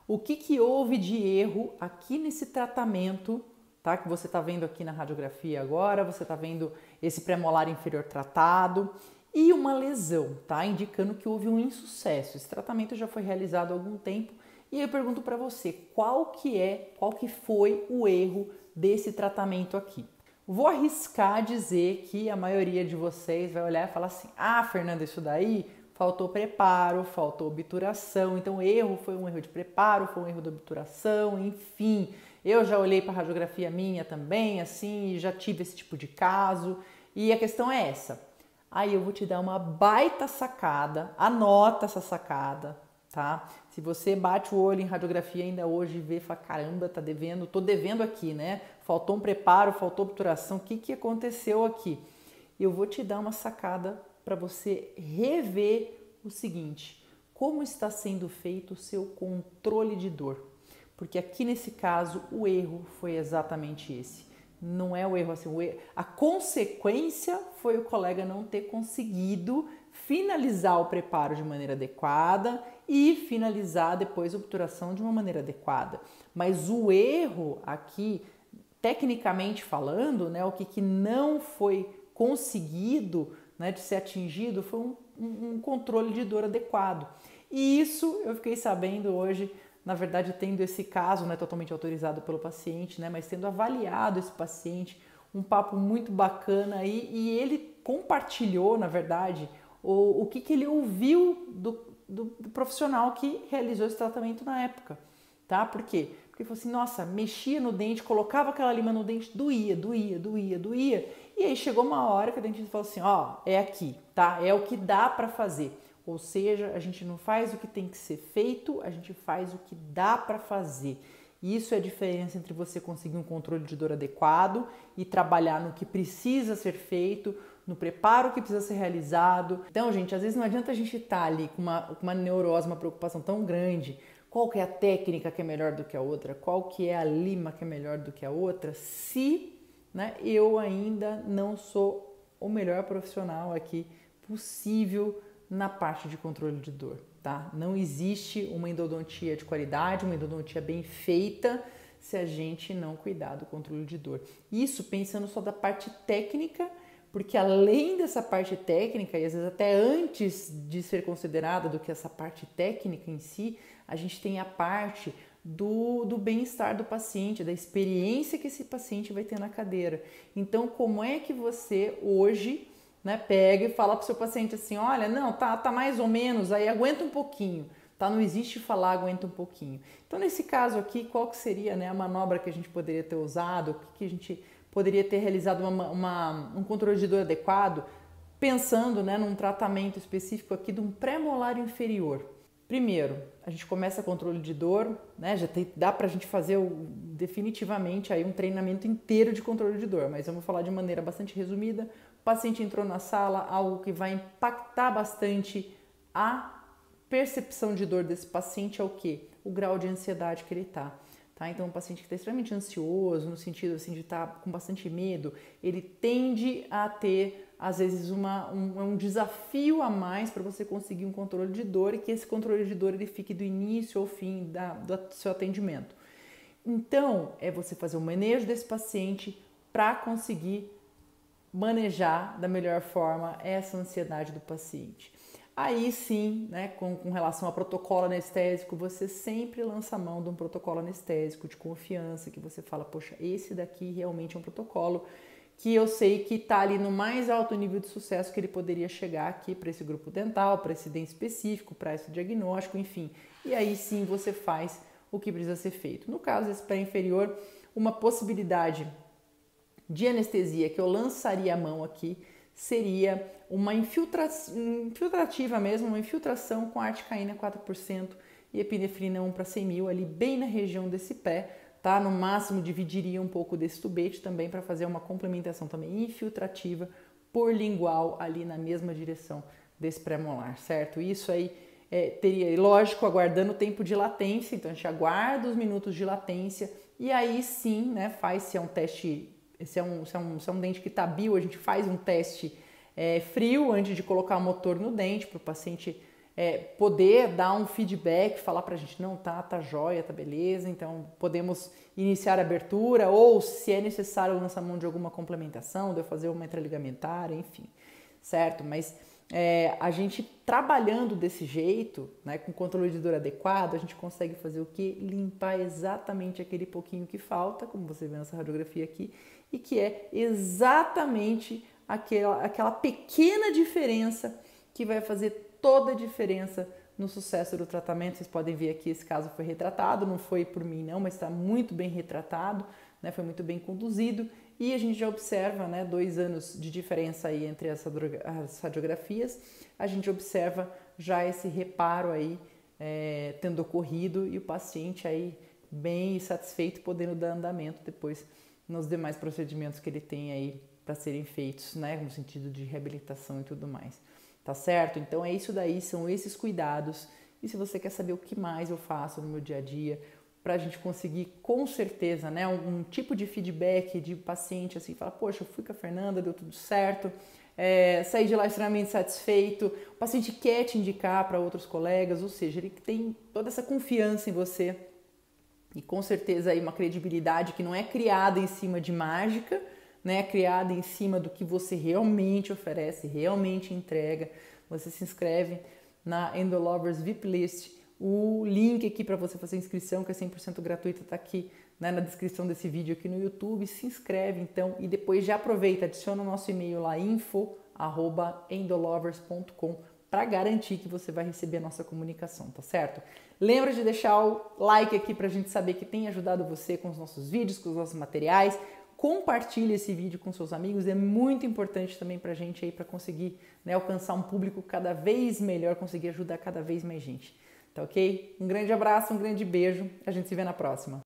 O que houve de erro aqui nesse tratamento, tá? Que você está vendo aqui na radiografia agora, você está vendo esse premolar inferior tratado e uma lesão, tá? Indicando que houve um insucesso. Esse tratamento já foi realizado há algum tempo e eu pergunto para você, qual que foi o erro desse tratamento aqui? Vou arriscar dizer que a maioria de vocês vai olhar e falar assim: ah, Fernanda, isso daí faltou preparo, faltou obturação. Então, o erro foi um erro de preparo, foi um erro de obturação, enfim. Eu já olhei para a radiografia minha também, assim, e já tive esse tipo de caso. E a questão é essa. Aí eu vou te dar uma baita sacada, anota essa sacada, tá? Se você bate o olho em radiografia ainda hoje e vê, fala, caramba, tá devendo, tô devendo aqui, né? Faltou um preparo, faltou obturação, o que aconteceu aqui? Eu vou te dar uma sacada para você rever o seguinte: como está sendo feito o seu controle de dor? Porque aqui nesse caso o erro foi exatamente esse. Não é o erro assim, a consequência foi o colega não ter conseguido finalizar o preparo de maneira adequada e finalizar depois a obturação de uma maneira adequada. Mas o erro aqui, tecnicamente falando, né, o que não foi conseguido, né, de ser atingido foi um controle de dor adequado. E isso eu fiquei sabendo hoje, na verdade, tendo esse caso, não é totalmente autorizado pelo paciente, né, mas tendo avaliado esse paciente, um papo muito bacana aí, e ele compartilhou, na verdade, o que ele ouviu do profissional que realizou esse tratamento na época, tá? Por quê? Porque ele falou assim, nossa, mexia no dente, colocava aquela lima no dente, doía. E aí chegou uma hora que o dentista falou assim, ó, é aqui, tá? É o que dá para fazer. Ou seja, a gente não faz o que tem que ser feito, a gente faz o que dá para fazer. Isso é a diferença entre você conseguir um controle de dor adequado e trabalhar no que precisa ser feito, no preparo que precisa ser realizado. Então, gente, às vezes não adianta a gente estar ali com uma neurose, uma preocupação tão grande. Qual que é a técnica que é melhor do que a outra? Qual que é a lima que é melhor do que a outra? Se, né, eu ainda não sou o melhor profissional aqui possível na parte de controle de dor, tá? Não existe uma endodontia de qualidade, uma endodontia bem feita, se a gente não cuidar do controle de dor. Isso pensando só da parte técnica, porque além dessa parte técnica, e às vezes até antes de ser considerada do que essa parte técnica em si, a gente tem a parte do bem-estar do paciente, da experiência que esse paciente vai ter na cadeira. Então, como é que você hoje, né, pega e fala para o seu paciente assim, olha, não, tá mais ou menos, aí aguenta um pouquinho, tá? Não existe falar aguenta um pouquinho. Então, nesse caso aqui, qual que seria, né, a manobra que a gente poderia ter usado, o que a gente poderia ter realizado um controle de dor adequado, pensando, né, num tratamento específico aqui de um pré-molar inferior. Primeiro, a gente começa controle de dor, né? Dá pra gente fazer definitivamente aí um treinamento inteiro de controle de dor, mas eu vou falar de maneira bastante resumida. O paciente entrou na sala, algo que vai impactar bastante a percepção de dor desse paciente é o quê? O grau de ansiedade que ele tá. Então, um paciente que está extremamente ansioso, no sentido assim, de estar com bastante medo, ele tende a ter, às vezes, um desafio a mais para você conseguir um controle de dor e que esse controle de dor ele fique do início ao fim do seu atendimento. Então, é você fazer o manejo desse paciente para conseguir manejar da melhor forma essa ansiedade do paciente. Aí sim, né, com relação a protocolo anestésico, você sempre lança a mão de um protocolo anestésico de confiança, que você fala, poxa, esse daqui realmente é um protocolo que eu sei que está ali no mais alto nível de sucesso que ele poderia chegar aqui para esse grupo dental, para esse dente específico, para esse diagnóstico, enfim. E aí sim você faz o que precisa ser feito. No caso desse pé inferior, uma possibilidade de anestesia que eu lançaria a mão aqui seria uma infiltrativa mesmo, uma infiltração com articaína 4% e epinefrina 1 para 100 mil ali bem na região desse pé, tá? No máximo dividiria um pouco desse tubete também para fazer uma complementação também infiltrativa por lingual ali na mesma direção desse pré-molar, certo? Isso aí teria, lógico, aguardando o tempo de latência, então a gente aguarda os minutos de latência e aí sim, né, faz-se um teste. Se é um dente que está bio, a gente faz um teste frio antes de colocar o motor no dente para o paciente poder dar um feedback, falar pra gente, não, tá jóia, tá beleza, então podemos iniciar a abertura, ou se é necessário lançar mão de alguma complementação, de eu fazer uma intraligamentar, enfim, certo? Mas a gente trabalhando desse jeito, né, com controle de dor adequado, a gente consegue fazer o quê? Limpar exatamente aquele pouquinho que falta, como você vê nessa radiografia aqui, e que é exatamente aquela pequena diferença que vai fazer toda a diferença no sucesso do tratamento. Vocês podem ver aqui, esse caso foi retratado, não foi por mim não, mas está muito bem retratado, né? Foi muito bem conduzido, e a gente já observa, né, 2 anos de diferença aí entre as radiografias, a gente observa já esse reparo aí tendo ocorrido, e o paciente aí bem satisfeito, podendo dar andamento depois nos demais procedimentos que ele tem aí para serem feitos, né, no sentido de reabilitação e tudo mais. Tá certo? Então é isso daí, são esses cuidados. E se você quer saber o que mais eu faço no meu dia a dia, para a gente conseguir com certeza, né, um tipo de feedback de paciente assim, fala, poxa, eu fui com a Fernanda, deu tudo certo, saí de lá extremamente satisfeito, o paciente quer te indicar para outros colegas, ou seja, ele tem toda essa confiança em você e com certeza aí uma credibilidade que não é criada em cima de mágica, né, criada em cima do que você realmente oferece, realmente entrega. Você se inscreve na Endolovers VIP List. O link aqui para você fazer inscrição, que é 100% gratuita, está aqui, né, na descrição desse vídeo aqui no YouTube. Se inscreve então e depois já aproveita, adiciona o nosso e-mail lá, info@endolovers.com, para garantir que você vai receber a nossa comunicação, tá certo? Lembra de deixar o like aqui para a gente saber que tem ajudado você com os nossos vídeos, com os nossos materiais. Compartilhe esse vídeo com seus amigos, é muito importante também pra gente aí, para conseguir, né, alcançar um público cada vez melhor, conseguir ajudar cada vez mais gente, tá ok? Um grande abraço, um grande beijo, a gente se vê na próxima.